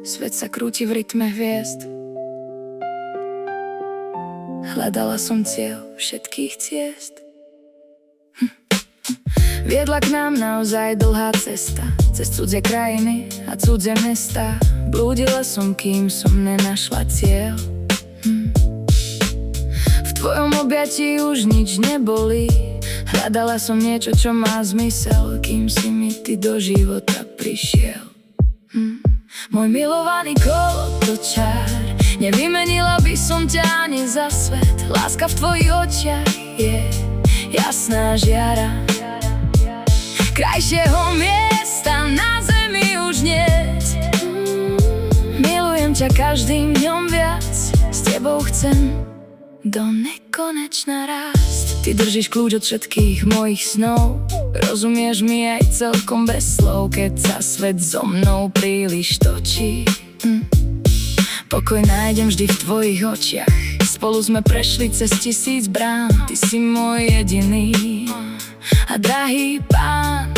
Svet sa krúti v rytme hviezd. Hľadala som cieľ všetkých ciest. Viedla k nám naozaj dlhá cesta, cez cudzie krajiny a cudzie mestá. Blúdila som, kým som nenašla cieľ. V tvojom objatí už nič nebolí. Hľadala som niečo, čo má zmysel, kým si mi ty do života prišiel. Môj milovaný kolotočár, nevymenila by som ťa ani za svet. Láska v tvojich očiach je jasná žiara. Krajšieho miesta na zemi už niet. Milujem ťa každým dňom viac, s tebou chcem do nekonečna rásť. Ty držíš kľúč od všetkých mojich snov, rozumieš mi aj celkom bez slov. Keď sa svet so mnou príliš točí, pokoj nájdem vždy v tvojich očiach. Spolu sme prešli cez 1000 brán, ty si môj jediný a drahý pán.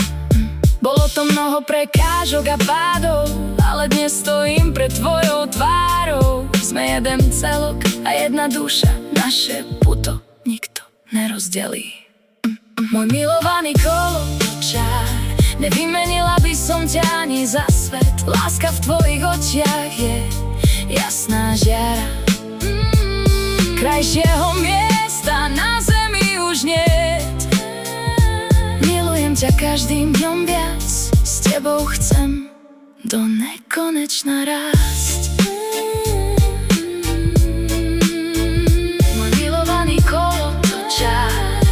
Bolo to mnoho prekážok a pádov, ale dnes stojím pred tvojou tvárou. Sme jeden celok a jedna duša, naše puto nikto nerozdelí. Môj milovaný kolotočár, nevymenila by som ťa ani za svet. Láska v tvojich očiach je jasná žiara. Krajšieho miesta na zemi už niet. Milujem ťa každým dňom viac, s tebou chcem do nekonečna rásť. Môj milovaný kolotočár,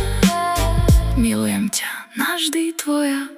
milujem ťa navždy tvoja.